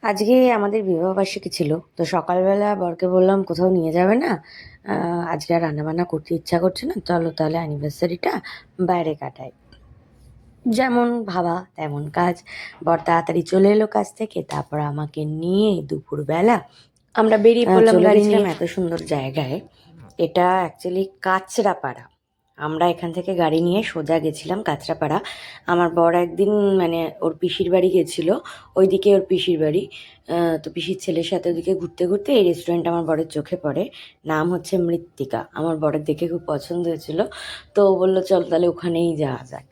আজকে আমাদের বিবাহবার্ষিকী ছিল, তো সকালবেলা বরকে বললাম কোথাও নিয়ে যাবে না। আজকে আর রান্নাবান্না করতে ইচ্ছা করছে না, চলো তাহলে অ্যানিভার্সারিটা বাইরে কাটাই। যেমন ভাবা তেমন কাজ। বর তাড়াতাড়ি চলে এলো কাজ থেকে, তারপর আমাকে নিয়ে দুপুরবেলা আমরা বেরিয়ে পড়লাম চলে গাড়ি গেছিলাম নিয়ে এত সুন্দর জায়গায়। এটা অ্যাকচুয়ালি কাঁচরাপাড়া। আমরা এখান থেকে গাড়ি নিয়ে সোজা গেছিলাম কাঁচরাপাড়া। আমার বর একদিন মানে ওর পিসির বাড়ি গেছিলো, ওইদিকে ওর পিসির বাড়ি। তো পিসির ছেলের সাথে ওদিকে ঘুরতে ঘুরতে এই রেস্টুরেন্ট আমার বরের চোখে পড়ে। নাম হচ্ছে মৃত্তিকা। আমার বরের দেখে খুব পছন্দ হয়েছিল, তো ও বললো চল তাহলে ওখানেই যাওয়া যাক।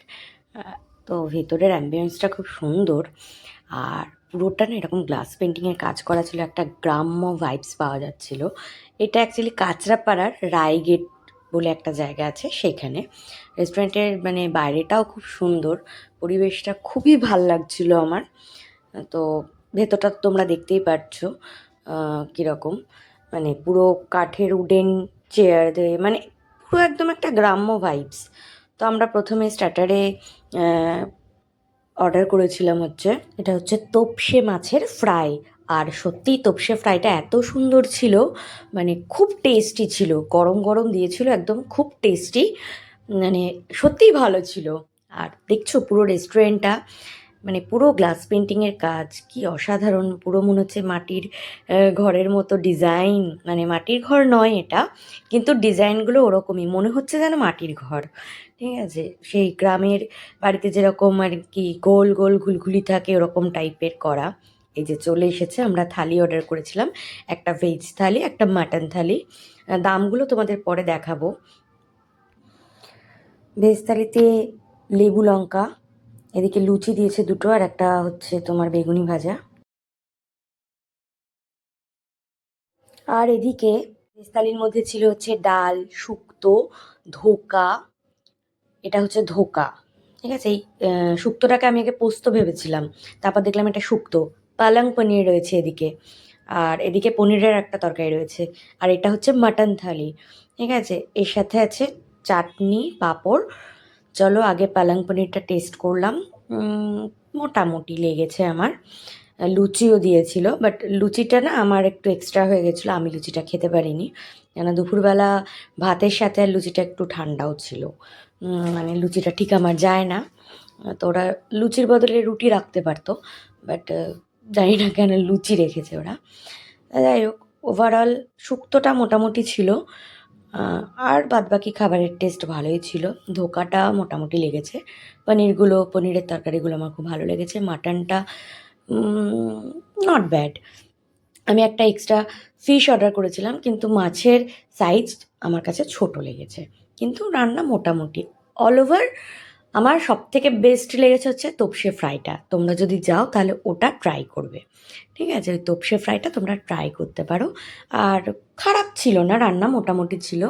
তো ভেতরের অ্যাম্বিয়েন্সটা খুব সুন্দর, আর পুরোটা না এরকম গ্লাস পেন্টিংয়ের কাজ করা ছিল, একটা গ্রাম্য ভাইবস পাওয়া যাচ্ছিল। এটা অ্যাকচুয়ালি কাঁচরাপাড়ার রায়গেট বলে একটা জায়গা আছে সেখানে। রেস্টুরেন্টের মানে বাইরেটাও খুব সুন্দর, পরিবেশটা খুবই ভাল লাগছিল আমার। তো ভেতরটা তো তোমরা দেখতেই পাচ্ছ কীরকম, মানে পুরো কাঠের উডেন চেয়ার দিয়ে, মানে পুরো একদম একটা গ্রাম্য ভাইবস। তো আমরা প্রথমে স্টার্টারে অর্ডার করেছিলাম হচ্ছে, এটা হচ্ছে তোপসে মাছের ফ্রাই। আর সত্যিই তোপসে ফ্রাইটা এত সুন্দর ছিল, মানে খুব টেস্টি ছিল, গরম গরম দিয়েছিল একদম, খুব টেস্টি, মানে সত্যিই ভালো ছিল। আর দেখছো পুরো রেস্টুরেন্টটা মানে পুরো গ্লাস পেন্টিংয়ের কাজ, কি অসাধারণ, পুরো মনে হচ্ছে মাটির ঘরের মতো ডিজাইন। মানে মাটির ঘর নয় এটা, কিন্তু ডিজাইনগুলো ওরকমই মনে হচ্ছে যেন মাটির ঘর। ঠিক আছে, সেই গ্রামের বাড়িতে যেরকম আর কি গোল গোল ঘুলঘুলি থাকে ওরকম টাইপের করা। এই যে চলে এসেছে, আমরা থালি অর্ডার করেছিলাম, একটা ভেজ থালি একটা মাটন থালি। দামগুলো তোমাদের পরে দেখাবো। ভেজ থালিতে লেবু লঙ্কা, এদিকে লুচি দিয়েছে দুটো, আর একটা হচ্ছে তোমার বেগুনি ভাজা। আর এদিকে ভেজ থালির মধ্যে ছিল হচ্ছে ডাল, শুক্তো, ধোকা। এটা হচ্ছে ধোকা। ঠিক আছে, এই শুক্তোটাকে আমি আগে পোস্ত ভেবেছিলাম, তারপর দেখলাম এটা শুক্তো। পালং পনির রয়েছে এদিকে, আর এদিকে পনিরের একটা তরকারি রয়েছে। আর এটা হচ্ছে মাটন থালি। ঠিক আছে, এর সাথে আছে চাটনি, পাঁপড়। চলো আগে পালং পনিরটা টেস্ট করলাম। মোটামুটি লেগেছে আমার। লুচিও দিয়েছিল, বাট লুচিটা না আমার একটু এক্সট্রা হয়ে গেছিলো, আমি লুচিটা খেতে পারিনি, কেন দুপুরবেলা ভাতের সাথে আর লুচিটা একটু ঠান্ডাও ছিল। মানে লুচিটা ঠিক আমার যায় না। তো ওরা লুচির বদলে রুটি রাখতে পারতো, বাট জানি না কেন লুচি রেখেছে ওরা। যাই হোক, ওভারঅল শুক্তোটা মোটামুটি ছিল, আর বাদবাকি খাবারের টেস্ট ভালোই ছিল। ধোকাটা মোটামুটি লেগেছে, পনিরের তরকারিগুলো আমার খুব ভালো লেগেছে। মাটনটা নট ব্যাড। আমি একটা এক্সট্রা ফিশ অর্ডার করেছিলাম, কিন্তু মাছের সাইজ আমার কাছে ছোট লেগেছে, কিন্তু রান্না মোটামুটি। অল ওভার আমার সবথেকে বেস্ট লেগেছে হচ্ছে তোপসে ফ্রাইটা। তোমরা যদি যাও তাহলে ওটা ট্রাই করবে। ঠিক আছে, ওই তোপসে ফ্রাইটা তোমরা ট্রাই করতে পারো। আর খারাপ ছিল না, রান্না মোটামুটি ছিল,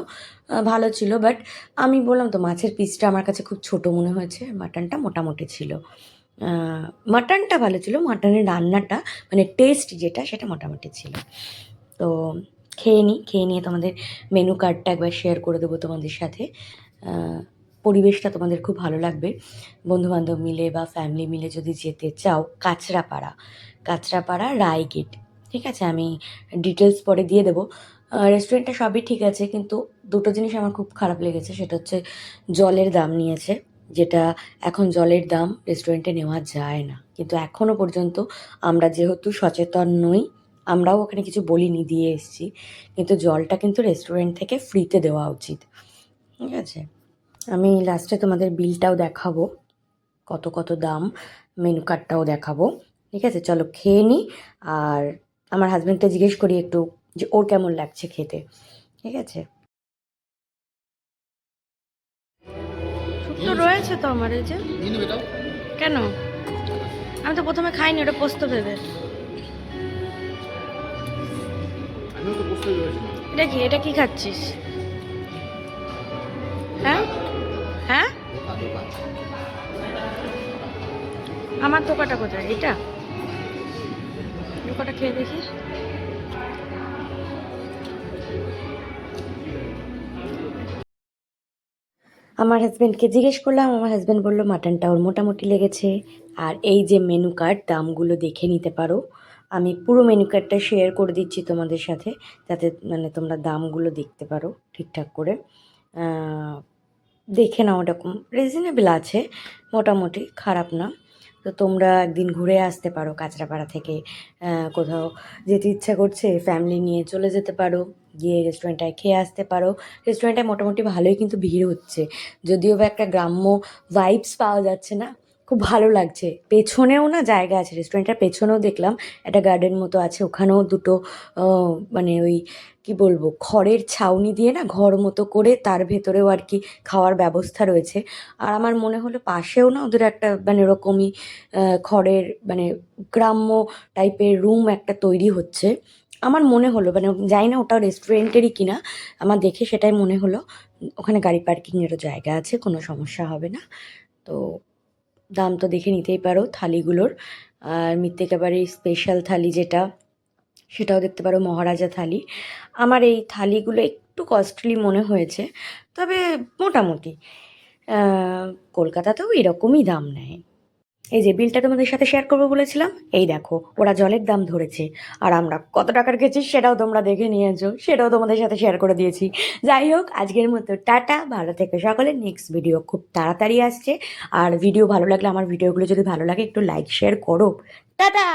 ভালো ছিল। বাট আমি বললাম তো মাছের পিসটা আমার কাছে খুব ছোট মনে হয়েছে, মাটনটা মোটামুটি ছিল। মাটনটা ভালো ছিল, মাটনের রান্নাটা মানে টেস্ট যেটা সেটা মোটামুটি ছিল। তো খেয়ে নিয়ে তোমাদের মেনু কার্ডটা একবার শেয়ার করে দেবো তোমাদের সাথে। পরিবেশটা তোমাদের খুব ভালো লাগবে। বন্ধুবান্ধব মিলে বা ফ্যামিলি মিলে যদি যেতে চাও, কাঁচরাপাড়া রায়গেট। ঠিক আছে, আমি ডিটেলস পরে দিয়ে দেবো। রেস্টুরেন্টটা সবই ঠিক আছে, কিন্তু দুটো জিনিস আমার খুব খারাপ লেগেছে, সেটা হচ্ছে জলের দাম নিয়েছে, যেটা এখন জলের দাম রেস্টুরেন্টে নেওয়া যায় না। কিন্তু এখনও পর্যন্ত আমরা যেহেতু সচেতন নই, আমরাও ওখানে কিছু বলিনি, দিয়ে এসেছি, কিন্তু জলটা কিন্তু রেস্টুরেন্ট থেকে ফ্রিতে দেওয়া উচিত। ঠিক আছে, আমি লাস্টে তোমাদের বিলটাও দেখাবো, কত কত দাম, মেনু কার্ডটাও দেখাবো। ঠিক আছে, চলো খেয়ে নিই। আর আমার হাজব্যান্ডকে জিজ্ঞেস করি একটু যে ওর কেমন লাগছে খেতে। ঠিক আছে, শুক্তো রয়েছে তো আমার, এই যে কেন, আমি তো প্রথমে খাইনি ওটা পোস্ত ভেবে। এটা কি খাচ্ছিস? হ্যাঁ হ্যাঁ, আমার ধোকাটা কোথায়? এটা ধোকাটা খেয়ে দেখি। আমার হাজব্যান্ডকে জিজ্ঞেস করলাম, আমার হাজব্যান্ড বললো মাটনটা ওর মোটামুটি লেগেছে। আর এই যে মেনু কার্ড, দামগুলো দেখে নিতে পারো। আমি পুরো মেনু কার্ডটা শেয়ার করে দিচ্ছি তোমাদের সাথে, যাতে মানে তোমরা দামগুলো দেখতে পারো ঠিকঠাক করে। দেখে নাও, ওরকম রিজনেবল আছে, মোটামুটি খারাপ না। তো তোমরা একদিন ঘুরে আসতে পারো কাঁচরাপাড়া থেকে। কোথাও যেতে ইচ্ছা করছে, ফ্যামিলি নিয়ে চলে যেতে পারো, গিয়ে রেস্টুরেন্টটায় খেয়ে আসতে পারো। রেস্টুরেন্টটায় মোটামুটি ভালোই কিন্তু ভিড় হচ্ছে, যদিও বা একটা গ্রাম্য ভাইবস পাওয়া যাচ্ছে না, খুব ভালো লাগছে। পেছনেও না জায়গা আছে, রেস্টুরেন্টটার পেছনেও দেখলাম একটা গার্ডেন মতো আছে, ওখানেও দুটো মানে ওই কি বলবো, খড়ের ছাউনি দিয়ে না ঘর মতো করে, তার ভেতরেও আর কি খাওয়ার ব্যবস্থা রয়েছে। আর আমার মনে হলো পাশেও না ওদের একটা মানে এরকমই খড়ের মানে গ্রাম্য টাইপের রুম একটা তৈরি হচ্ছে। আমার মনে হলো, মানে জানি না ওটা রেস্টুরেন্টেরই কিনা, আমার দেখে সেটাই মনে হলো। ওখানে গাড়ি পার্কিংয়েরও জায়গা আছে, কোনো সমস্যা হবে না। তো দাম তো দেখে নিতেই পারো থালিগুলোর। আর মৃত্তিকা বাড়ির স্পেশাল থালি যেটা, সেটাও দেখতে পারো, মহারাজা থালি। আমার এই থালিগুলো একটু কস্টলি মনে হয়েছে, তবে মোটামুটি আহ, কলকাতাতেও এরকমই দাম নেয়। এই যে বিলটা তোমাদের সাথে শেয়ার করবো বলেছিলাম, এই দেখো ওরা জলের দাম ধরেছে, আর আমরা কত টাকার খেয়েছি সেটাও তোমরা দেখে নিয়েছো, সেটাও তোমাদের সাথে শেয়ার করে দিয়েছি। যাই হোক, আজকের মতো টাটা, ভালো থেকে সকলে। নেক্সট ভিডিও খুব তাড়াতাড়ি আসছে। আর ভিডিও ভালো লাগলে, আমার ভিডিওগুলো যদি ভালো লাগে, একটু লাইক শেয়ার করো। টাটা।